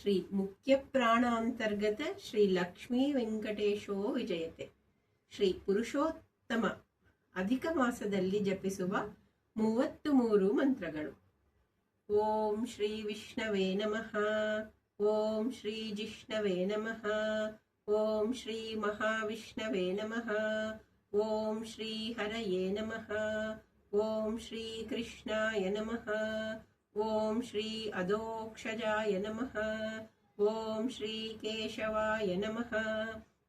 ಶ್ರೀ ಮುಖ್ಯ ಪ್ರಾಣಾಂತರ್ಗತ ಶ್ರೀ ಲಕ್ಷ್ಮೀ ವೆಂಕಟೇಶೋ ವಿಜಯತೆ. ಶ್ರೀ ಪುರುಷೋತ್ತಮ ಅಧಿಕ ಮಾಸದಲ್ಲಿ ಜಪಿಸುವ 33 ಮಂತ್ರಗಳು. ಓಂ ಶ್ರೀ ವಿಷ್ಣವೇ ನಮಃ. ಓಂ ಶ್ರೀ ಜಿಷ್ಣವೇ ನಮಃ. ಓಂ ಶ್ರೀ ಮಹಾವಿಷ್ಣವೇ ನಮಃ. ಓಂ ಶ್ರೀ ಹರಯೇ ನಮಃ. ಓಂ ಶ್ರೀ ಕೃಷ್ಣಾಯ ನಮಃ. ಓಂ ಶ್ರೀ ಅಧೋಕ್ಷಜಾಯ ನಮಃ. ಓಂ ಶ್ರೀ ಕೇಶವಾಯ ನಮಃ.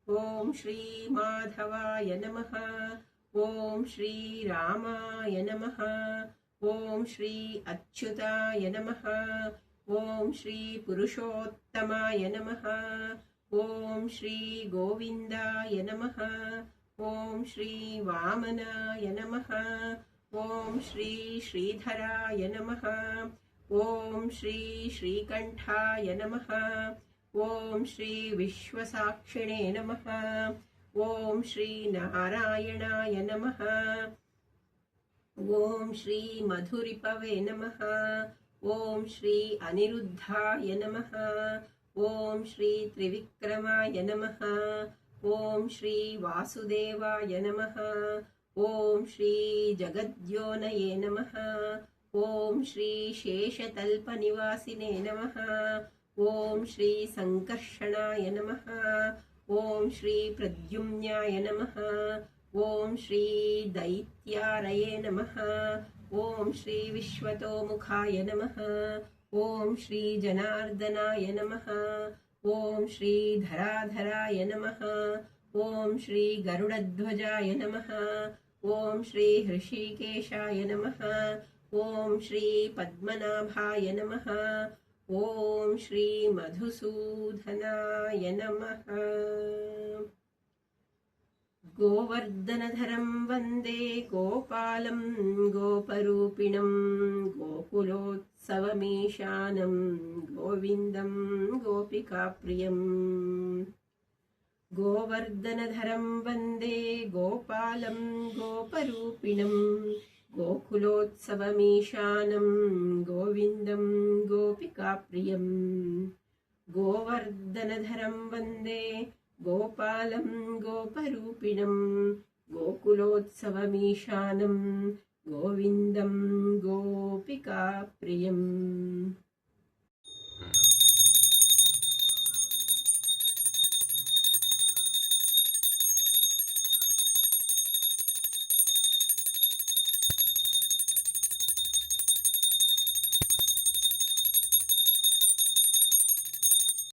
ಓಂ ಶ್ರೀ ಮಾಧವಾಯ ನಮಃ. ಓಂ ಶ್ರೀ ರಾಮಾಯ ನಮಃ. ಓಂ ಶ್ರೀ ಅಚ್ಯುತಾಯ ನಮಃ. ಓಂ ಶ್ರೀ ಪುರುಷೋತ್ತಮಾಯ ನಮಃ. ಓಂ ಶ್ರೀ ಗೋವಿಂದಾಯ ನಮಃ. ಓಂ ಶ್ರೀ ವಾಮನಾಯ ನಮಃ. ಓಂ ಶ್ರೀ ಶ್ರೀಧರಾಯ ನಮಃ. ಓಂ ಶ್ರೀ ಶ್ರೀಕಂಠಾಯ ನಮಃ. ಓಂ ಶ್ರೀ ವಿಶ್ವಸಾಕ್ಷಿಣೇ ನಮಃ. ಓಂ ಶ್ರೀ ನಾರಾಯಣಾಯ ನಮಃ. ಓಂ ಶ್ರೀ ಮಧುರಿಪವೇ ನಮಃ. ಓಂ ಶ್ರೀ ಅನಿರುದ್ಧಾಯ ನಮಃ. ಓಂ ಶ್ರೀ ತ್ರಿವಿಕ್ರಮಾಯ ನಮಃ. ಓಂ ಶ್ರೀ ವಾಸುದೇವಾಯ ನಮಃ. ಓಂ ಶ್ರೀ ಜಗದ್ಯೋನಯೇ ನಮಃ. ಓಂ ಶ್ರೀ ಶೇಷತಲ್ಪನಿವಾಸಿನೇ ನಮಃ. ಓಂ ಶ್ರೀ ಸಂಕರ್ಷಣಾಯ ನಮಃ. ಓಂ ಶ್ರೀ ಪ್ರದ್ಯುಮ್ನಾಯ ನಮಃ. ಓಂ ಶ್ರೀ ದೈತ್ಯಾರಯೇ ನಮಃ. ಓಂ ಶ್ರೀ ವಿಶ್ವತೋಮುಖಾಯ ನಮಃ. ಓಂ ಶ್ರೀ ಜನಾರ್ದನಾಯ ನಮಃ. ಓಂ ಶ್ರೀ ಧರಾಧರಾಯ ನಮಃ. ಓಂ ಶ್ರೀ ಗರುಡಧ್ವಜಾಯ ನಮಃ. ಓಂ ಶ್ರೀ ಹೃಷಿಕೇಶಾಯ ನಮಃ. ಓಂ ಶ್ರೀ ಪದ್ಮನಾಭಾಯ ನಮಃ. ಓಂ ಶ್ರೀ ಮಧುಸೂದನಾಯ ನಮಃ. ಗೋವರ್ಧನಧರಂ ವಂದೇ ಗೋಪಾಲಂ ಗೋಪರೂಪಿಣಂ ಗೋಕುಲೋತ್ಸವಮೀಶಾನಂ ಗೋವಿಂದಂ ಗೋಪಿಕಾಪ್ರಿಯಂ. ಗೋವರ್ಧನಧರಂ ವಂದೇ ಗೋಪಾಲಂ ಗೋಪರೂಪಿಣಂ ಗೋಕುಲೋತ್ಸವಮೀಶಾನಂ ಗೋವಿಂದಂ ಗೋಪಿಕಾಪ್ರಿಯಂ. ಗೋವರ್ಧನಧರಂ ವಂದೇ ಗೋಪಾಲಂ ಗೋಪರೂಪಿಣಂ ಗೋಕುಲೋತ್ಸವಮೀಶಾನಂ ಗೋವಿಂದಂ ಗೋಪಿಕಾಪ್ರಿಯಂ.